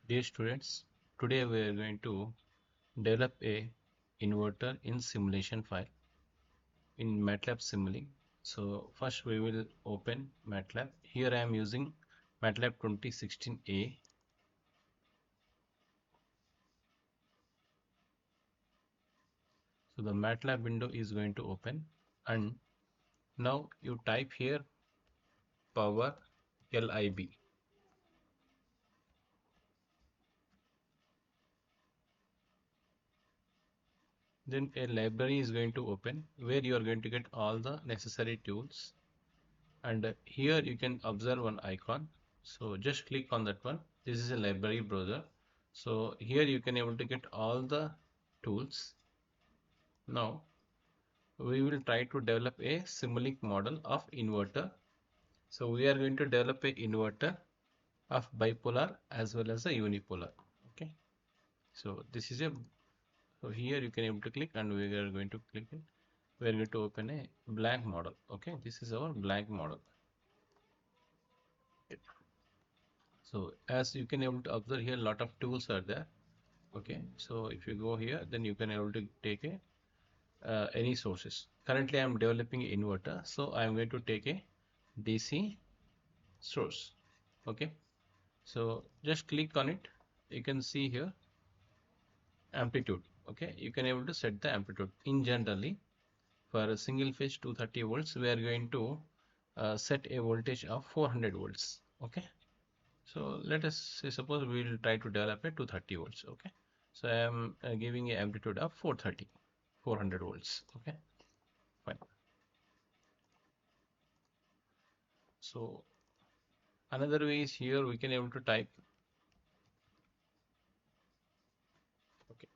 Dear students, today we are going to develop a inverter in simulation file in MATLAB Simulink. So first we will open MATLAB. Here I am using MATLAB 2016A. So the MATLAB window is going to open, and now you type here power lib. Then a library is going to open where you are going to get all the necessary tools, and here you can observe one icon. So just click on that one. This is a library browser. So here you can able to get all the tools. Now we will try to develop a Simulink model of inverter. So we are going to develop a inverter of bipolar as well as a unipolar. Okay, so this is a, so here you can able to click, and we are going to click it. We are going to open a blank model. Okay, this is our blank model. So as you can able to observe here, a lot of tools are there. Okay, so if you go here, then you can able to take a any sources. Currently I am developing inverter, so I am going to take a DC source. Okay, so just click on it. You can see here amplitude. Okay, you can able to set the amplitude. In generally, for a single phase 230 volts, we are going to set a voltage of 400 volts. Okay, so let us say, suppose we will try to develop a 230 volts. Okay, so I am giving a amplitude of 400 volts. Okay, fine. So another way is here we can able to type. Okay,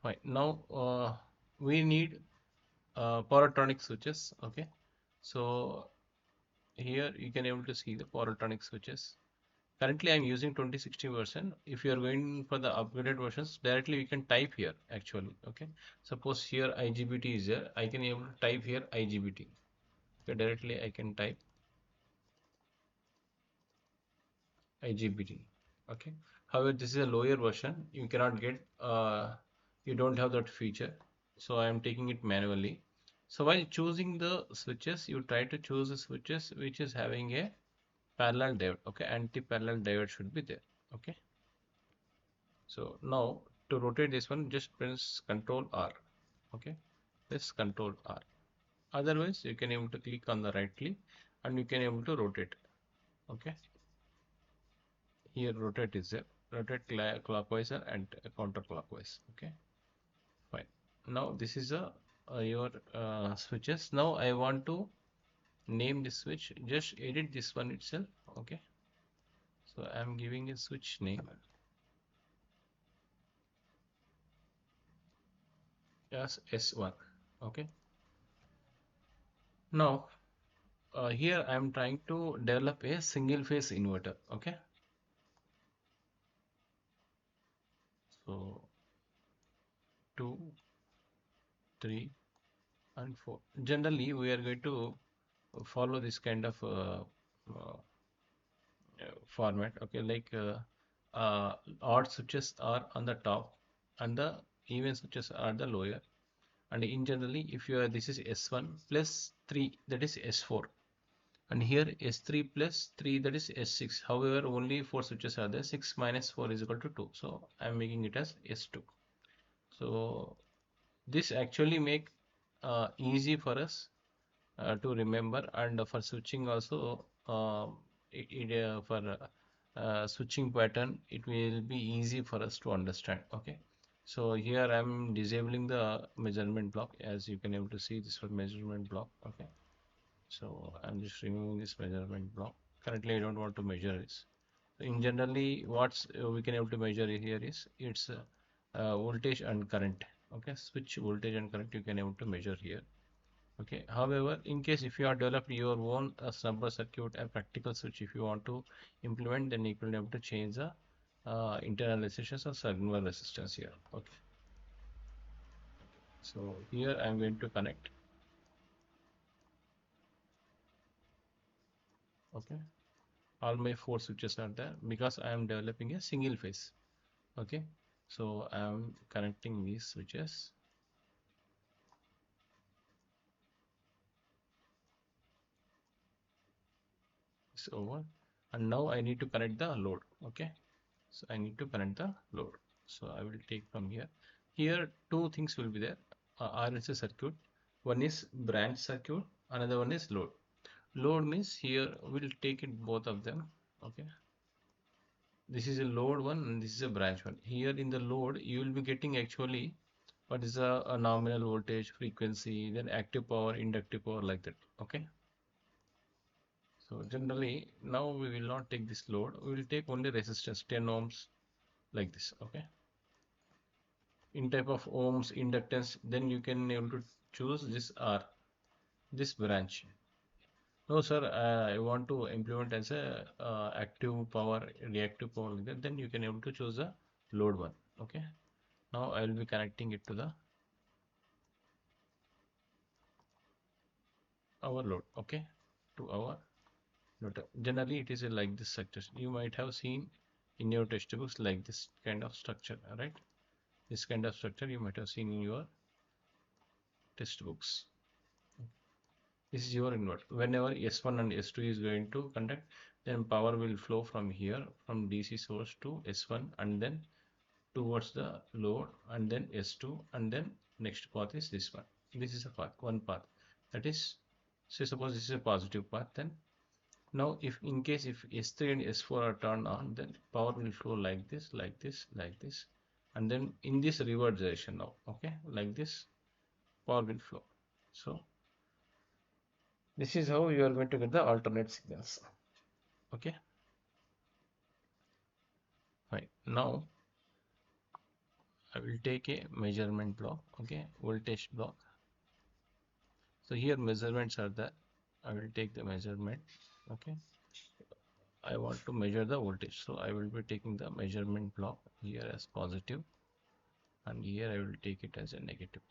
fine. Now we need power switches. Okay, so here you can able to see the power switches. Currently I'm using 2060 version. If you are going for the upgraded versions, directly you can type here actually. Okay, suppose here IGBT is there, I can able to type here IGBT. Okay, directly I can type IGBT. Okay, however this is a lower version, you cannot get you don't have that feature, so I am taking it manually. So while choosing the switches, you try to choose the switches which is having a parallel diode. Okay, anti-parallel diode should be there. Okay, so now to rotate this one, just press Control R. Okay, press Control R. Otherwise, you can able to click on the right click and you can able to rotate. Okay, here rotate is there. Rotate clockwise and counterclockwise. Okay, fine. Now this is your switches. Now I want to name this switch. Just edit this one itself. Okay, so I am giving a switch name as S1. Okay, now here I am trying to develop a single phase inverter. Okay, so 2, 3 and 4. Generally we are going to follow this kind of format. Okay, like odd switches are on the top and the even switches are the lower, and in generally if you are, this is S1 plus 3, that is S4, and here S3 plus 3, that is S6. However, only 4 switches are there. 6 minus 4 is equal to 2, so I am making it as S2. So this actually make easy for us to remember, and for switching also, for switching pattern it will be easy for us to understand. Okay, so here I'm disabling the measurement block. As you can able to see, this was measurement block. Okay, so I'm just removing this measurement block. Currently I don't want to measure this. So in generally what's we can able to measure here is its voltage and current. Okay, switch voltage and current you can able to measure here. Okay, however, in case if you are developed your own number circuit and practical switch, if you want to implement, then you will be able to change the internal resistance or signal resistance here. Okay, so here I am going to connect. Okay, All my four switches are there because I am developing a single phase. Okay, so I am connecting these switches. It's over, and now I need to connect the load. Okay, so I need to connect the load. So I will take from here. Here two things will be there. RLC circuit. One is branch circuit. Another one is load. Load means here we'll take it both of them. Okay. This is a load one and this is a branch one. Here in the load you will be getting actually what is a nominal voltage, frequency, then active power, inductive power, like that. Okay. So generally now we will not take this load. We will take only resistance 10 ohms like this. Okay. In type of ohms, inductance, then you can able to choose this R, this branch. No, sir, I want to implement as a active power, reactive power like that. Then you can able to choose the load one. Okay. Now I will be connecting it to the our load. Okay. To our load. Generally, it is a like this structure. You might have seen in your textbooks like this kind of structure, right? This kind of structure you might have seen in your textbooks. This is your inverter. Whenever S1 and S2 is going to conduct, then power will flow from here, from DC source to S1 and then towards the load and then S2 and then next path is this one. This is a path, one path. That is, say suppose this is a positive path, then now if in case if S3 and S4 are turned on, then power will flow like this, like this, like this, and then in this reverse direction now, okay, like this, power will flow. So this is how you are going to get the alternate signals. Okay, fine. Now I will take a measurement block. Okay, voltage block. So here measurements are there. I will take the measurement. Okay, I want to measure the voltage. So I will be taking the measurement block here as positive, and here I will take it as a negative.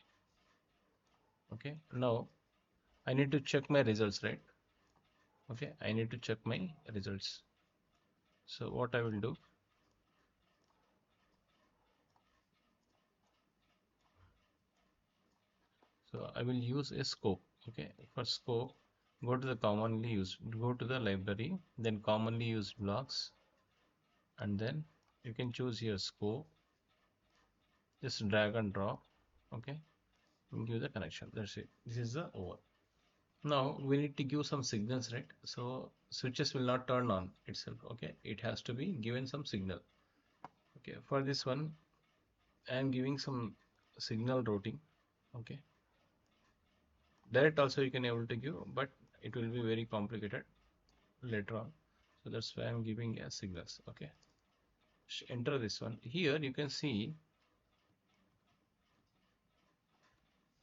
Okay, now I need to check my results, right? Okay, I need to check my results. So what I will do, so I will use a scope. Okay, for scope, go to the commonly used, go to the library, then commonly used blocks, and then you can choose here scope. Just drag and drop. Okay, and give the connection. That's it. This is the over. Now we need to give some signals, right? So switches will not turn on itself. Okay, it has to be given some signal. Okay, for this one, I am giving some signal routing. Okay, direct also you can able to give, but it will be very complicated later on. So that's why I'm giving as signals. Okay, enter this one. Here you can see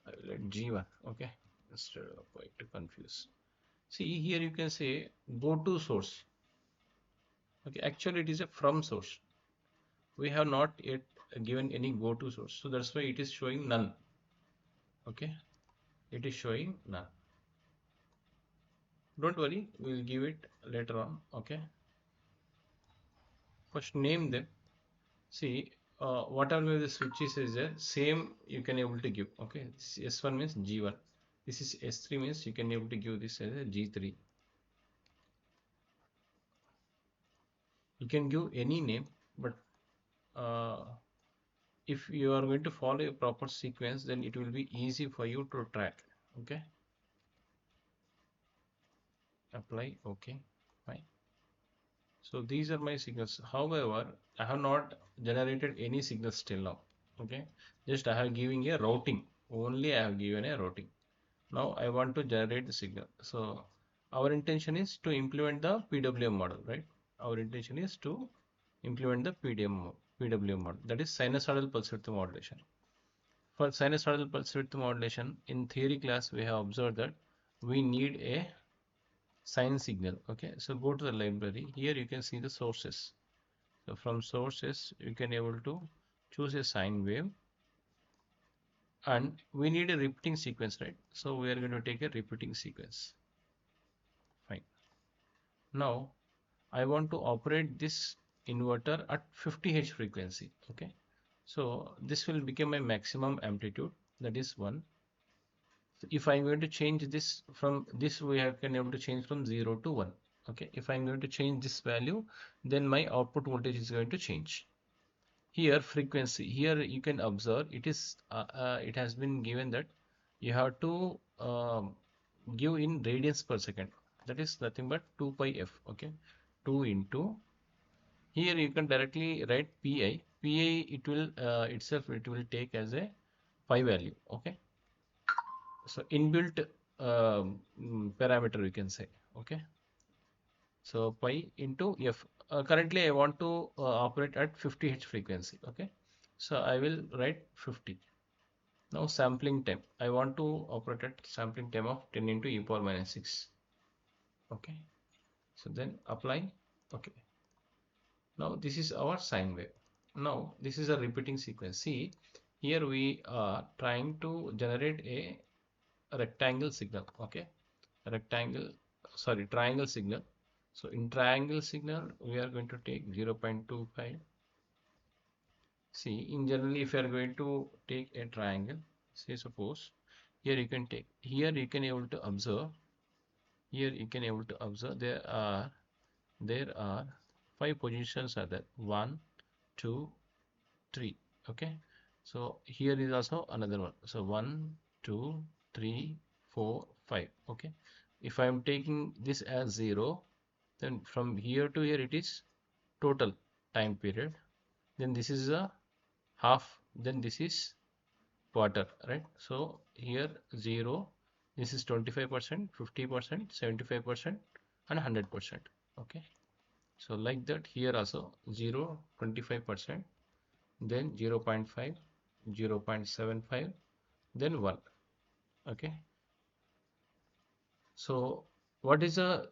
I will let G1. Okay, instead of going to confuse. See here you can say go to source. Okay, actually it is a from source. We have not yet given any go to source, so that's why it is showing none. Okay, it is showing none. Don't worry, we will give it later on. Okay, first name them. See, whatever the switches is there, same you can able to give. Okay, this S1 means G1. This is S3 means you can able to give this as a G3. You can give any name, but uh, if you are going to follow a proper sequence, then it will be easy for you to track. Okay, apply. Okay, fine. So these are my signals. However, I have not generated any signals till now. Okay, just I have given a routing. Only I have given a routing. Now I want to generate the signal. So our intention is to implement the PWM model, right? Our intention is to implement the PWM model. That is sinusoidal pulse width modulation. For sinusoidal pulse width modulation, in theory class, we have observed that we need a sine signal. Okay, so go to the library. Here you can see the sources. So from sources, you can able to choose a sine wave, and we need a repeating sequence, right? So we are going to take a repeating sequence. Fine. Now I want to operate this inverter at 50 Hz frequency. Okay, so this will become my maximum amplitude, that is 1. If I'm going to change this from this, we have can able to change from 0 to 1. Okay, if I'm going to change this value, then my output voltage is going to change. Here frequency, here you can observe it is it has been given that you have to give in radians per second. That is nothing but 2 pi f. Okay, 2 into, here you can directly write pi. Pi, it will itself it will take as a pi value. Okay, so inbuilt parameter we can say. Okay, so pi into f. Currently I want to operate at 50 Hz frequency. Okay, so I will write 50. Now sampling time, I want to operate at sampling time of 10 into e power minus 6. Okay, so then apply. Okay, now this is our sine wave. Now this is a repeating sequence. See, here we are trying to generate a rectangle signal. Okay, rectangle, sorry, triangle signal. So in triangle signal we are going to take 0.25. See, in generally if you are going to take a triangle, say suppose here you can take, here you can able to observe, here you can able to observe there are 5 positions are there, 1 2 3. Okay, so here is also another one, so 1 2 3 4 5. Okay, if I am taking this as 0, then from here to here it is total time period, then this is a half, then this is quarter, right? So here 0, this is 25%, 50%, 75%, and 100%. Okay, so like that here also 0, 25%, then 0 0.5, 0 0.75, then 1. Okay, so what is the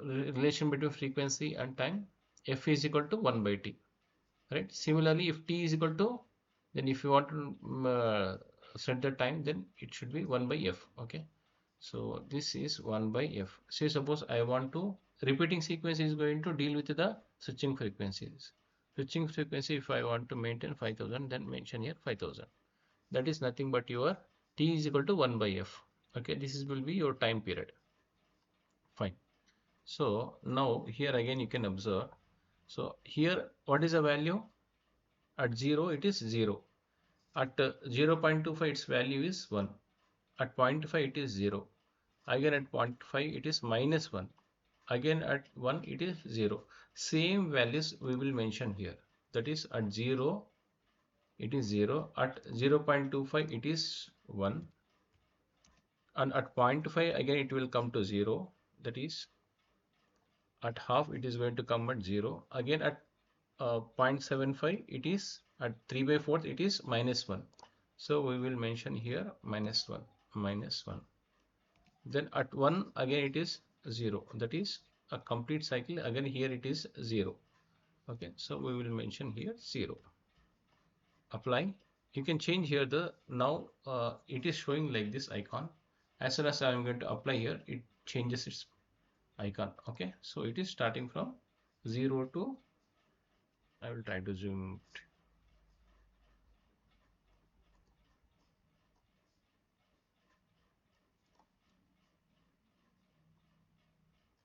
relation between frequency and time? F is equal to 1 by t, right? Similarly, if t is equal to, then if you want to set the time, then it should be 1 by f. Okay, so this is 1 by f. Say suppose I want to, repeating sequence is going to deal with the switching frequencies. Switching frequency, if I want to maintain 5000, then mention here 5000. That is nothing but your t is equal to 1 by f. Okay, this is will be your time period. Fine. So now here again you can observe. So here what is the value? At 0 it is 0. At 0.25 its value is 1. At 0.5 it is 0. Again at 0.5 it is minus 1. Again at 1 it is 0. Same values we will mention here. That is at 0 it is 0. At 0.25 it is 1. And at 0.5 again it will come to 0. That is at half it is going to come at 0. Again at 0.75 it is, at 3 by 4 it is minus 1. So we will mention here minus 1, minus 1. Then at 1 again it is 0. That is a complete cycle. Again here it is 0. Okay, so we will mention here 0. Apply. You can change here the, now it is showing like this icon. As soon as I am going to apply here, it changes its icon. Okay, so it is starting from 0 to, I will try to zoom it.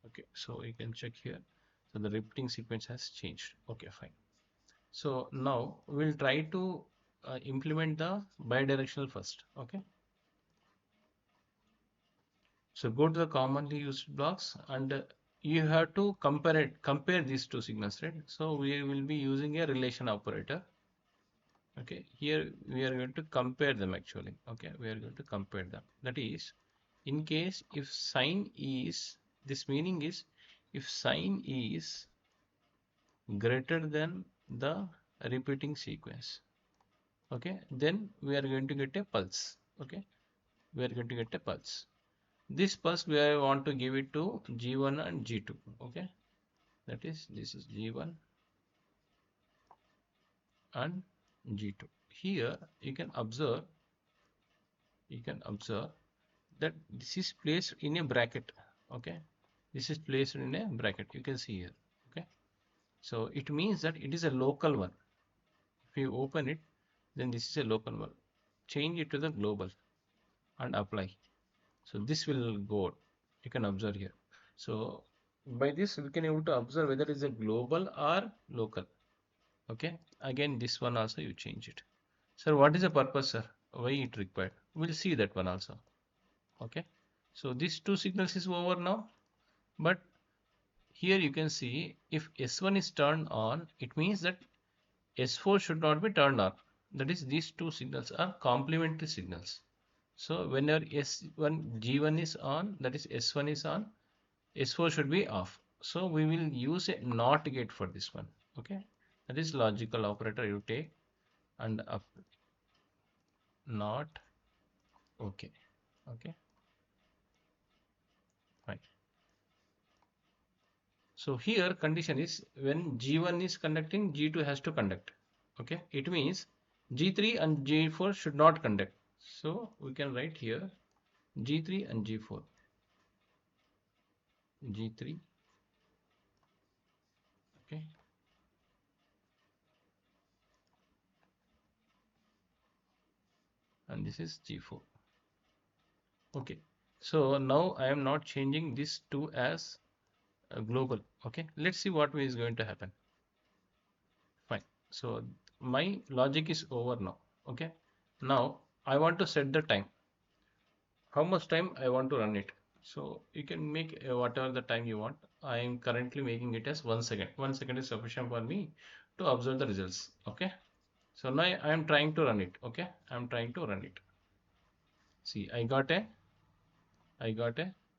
Okay, so you can check here. So the repeating sequence has changed. Okay, fine. So now we'll try to implement the bidirectional first. Okay, so go to the commonly used blocks, and you have to compare these two signals, right? So we will be using a relation operator. Okay, here we are going to compare them actually. Okay, we are going to compare them. That is, in case if sine is, this meaning is, if sine is greater than the repeating sequence, okay, then we are going to get a pulse. Okay, we are going to get a pulse. This pulse we want to give it to G1 and G2. Okay, that is, this is G1 and G2. Here you can observe that this is placed in a bracket. Okay, This is placed in a bracket. You can see here. Okay. So it means that it is a local one. If you open it, then this is a local one. Change it to the global and apply. So this will go out. You can observe here. So by this we can able to observe whether it is a global or local. Okay. Again, this one also you change it. Sir, what is the purpose, sir? Why it required? We'll see that one also. Okay. So these two signals is over now. But here you can see if S1 is turned on, it means that S4 should not be turned on. That is, these two signals are complementary signals. So whenever S1 G1 is on, that is S1 is on, S4 should be off. So we will use a NOT gate for this one. Okay. That is logical operator you take and up NOT. Okay. Okay. Fine. So here condition is when G1 is conducting, G2 has to conduct. Okay. It means G3 and G4 should not conduct. So we can write here G3 and G4. G3. Okay. And this is G4. Okay. So now I am not changing this to as global. Okay. Let's see what is going to happen. Fine. So my logic is over now. Okay. Now I want to set the time. How much time I want to run it. So you can make whatever the time you want. I am currently making it as 1 second. 1 second is sufficient for me to observe the results. Okay. So now I am trying to run it. Okay. I am trying to run it. See, I got a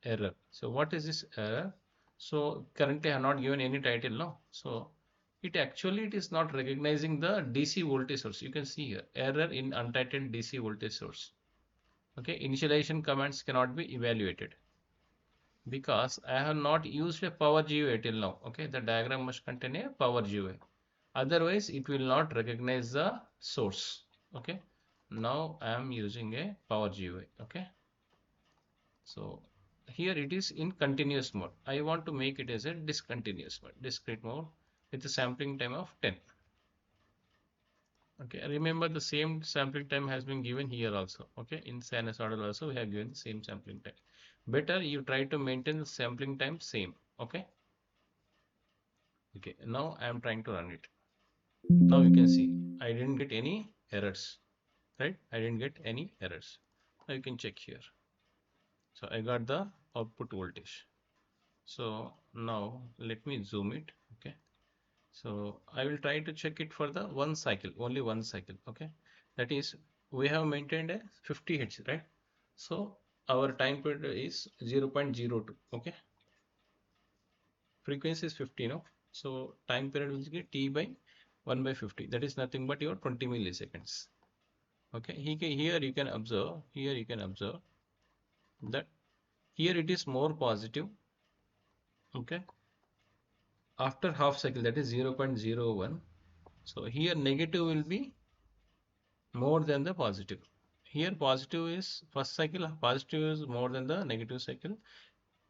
error. So what is this error? So currently I have not given any title now. So it is not recognizing the DC voltage source. You can see here error in untitled DC voltage source. Okay, initialization commands cannot be evaluated because I have not used a power GUI till now. Okay, the diagram must contain a power GUI. Otherwise, it will not recognize the source. Okay, now I am using a power GUI. Okay. So here it is in continuous mode. I want to make it as a discontinuous mode, discrete mode with a sampling time of 10. Okay, remember the same sampling time has been given here also. Okay, in sinusoidal also we have given the same sampling time. Better you try to maintain the sampling time same. Okay. Okay, now I am trying to run it. Now you can see I didn't get any errors, right? I didn't get any errors. Now you can check here. So I got the output voltage. So now let me zoom it. Okay. So I will try to check it for the one cycle, only one cycle. Okay. That is, we have maintained a 50 Hz, right? So our time period is 0.02. Okay. Frequency is 50 now. So time period will be T by 1 by 50. That is nothing but your 20 milliseconds. Okay. Here you can observe, that here it is more positive. Okay. After half cycle, that is 0.01. So here negative will be more than the positive. Here positive is first cycle, positive is more than the negative cycle.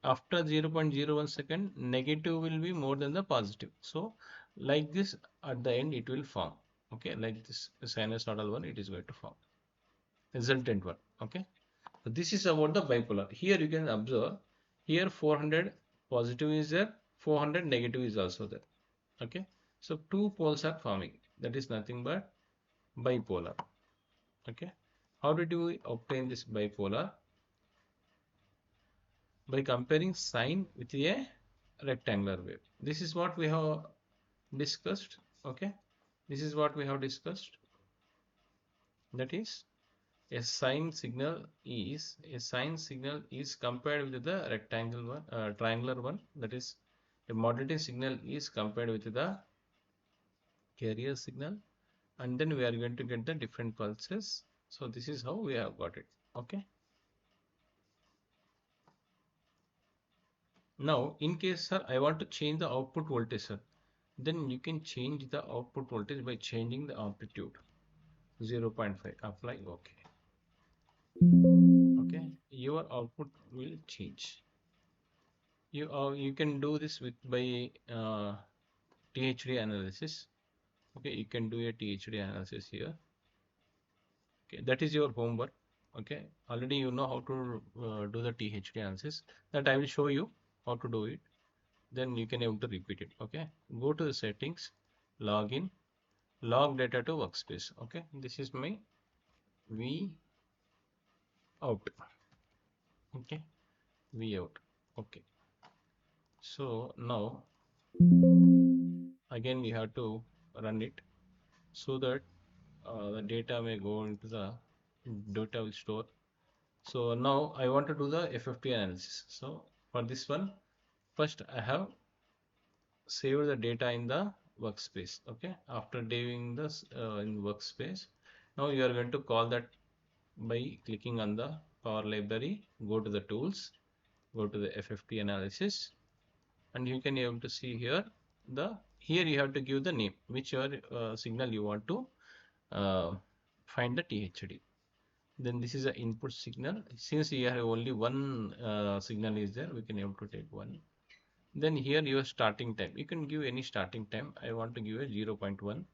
After 0.01 second, negative will be more than the positive. So like this at the end it will form. Okay, like this sinusoidal one it is going to form. Resultant one. Okay. So this is about the bipolar. Here you can observe here 400 positive is there, 400 negative is also there. Okay. So two poles are forming. That is nothing but bipolar. Okay. How did we obtain this bipolar? By comparing sine with a rectangular wave. This is what we have discussed. Okay. This is what we have discussed. That is a sine signal is compared with the rectangular one, triangular one. That is a modulating signal is compared with the carrier signal, and then we are going to get the different pulses. So this is how we have got it. Okay. Now, in case, sir, I want to change the output voltage, sir, then you can change the output voltage by changing the amplitude. 0.5. Apply. Okay. Okay. Your output will change. You can do this with by THD analysis. Okay, you can do a THD analysis here. Okay, that is your homework. Okay, already you know how to do the THD analysis. That I will show you how to do it. Then you can able to repeat it. Okay, go to the settings, log in, log data to workspace. Okay, this is my V out. Okay, V out. Okay, so now again you have to run it so that the data may go into the data will store. So now I want to do the FFT analysis. So for this one, first I have saved the data in the workspace. Okay, after doing this in workspace, now you are going to call that by clicking on the Power Library, go to the tools, go to the FFT analysis, and you can able to see here you have to give the name which your signal you want to uh, find the THD. Then this is the input signal. Since you have only one signal is there, we can able to take one. Then here your starting time. You can give any starting time. I want to give a 0.1.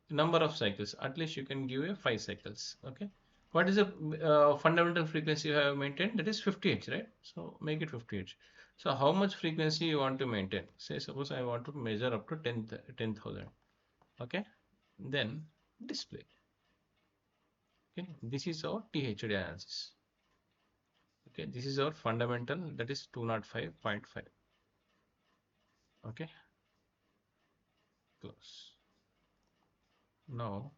Number of cycles. At least you can give a 5 cycles. Okay. What is the fundamental frequency you have maintained? That is 50 Hz, right? So make it 50 Hz. So how much frequency you want to maintain? Say suppose I want to measure up to 10,000. Okay. Then display. Okay. This is our THD analysis. Okay, this is our fundamental, that is 205.5. Okay, close. Now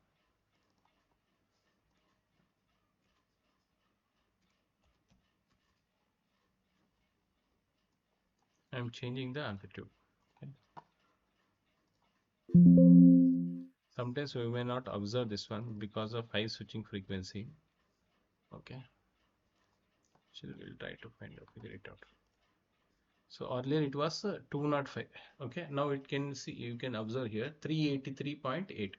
I'm changing the amplitude. Okay. Sometimes we may not observe this one because of high switching frequency. Okay, so we'll try to figure it out. So earlier it was 205. Okay, now it can see, you can observe here 383.8.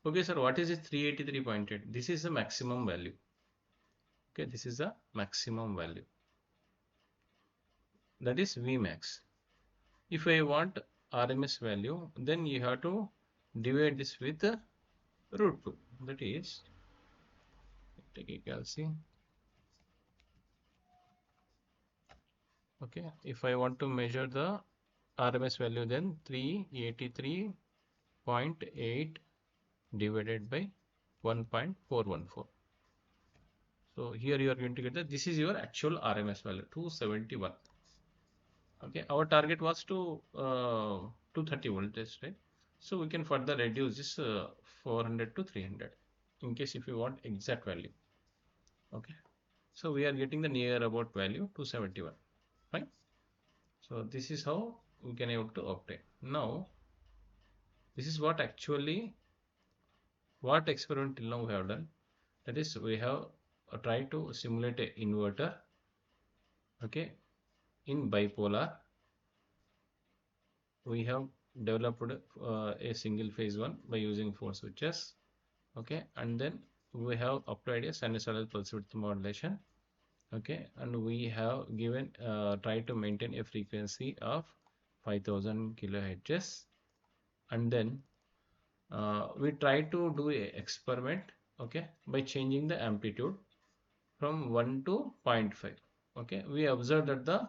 Okay, sir, what is it 383.8? This is the maximum value. Okay, this is the maximum value. That is Vmax. If I want RMS value, then you have to divide this with root 2. That is, take a calcium. Okay, if I want to measure the RMS value, then 383.8 divided by 1.414. So here you are going to get that this is your actual RMS value, 271. Okay, our target was to 230 voltage, right? So we can further reduce this 400 to 300 in case if you want exact value. Okay, so we are getting the near about value 271. Fine. So this is how we can able to obtain. Now this is what actually what experiment till now we have done. That is we have tried to simulate a inverter. Okay, in bipolar we have developed a single phase one by using 4 switches. Okay, and then we have applied a sinusoidal pulse width modulation. Okay, and we have given try to maintain a frequency of 5000 kilohertz, and then we try to do a experiment, okay, by changing the amplitude from 1 to 0.5. Okay, we observe that the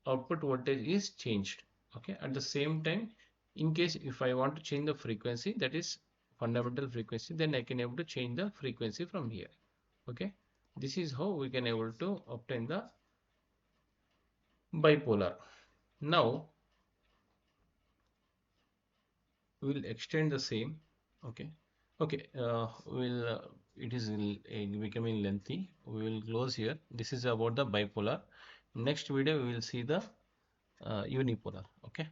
output voltage is changed. Okay, at the same time, in case if I want to change the frequency, that is fundamental frequency, then I can able to change the frequency from here. Okay, this is how we can able to obtain the bipolar. Now we will extend the same. Okay, okay, we'll it is becoming lengthy. We will close here. This is about the bipolar. Next video we will see the unipolar. Okay.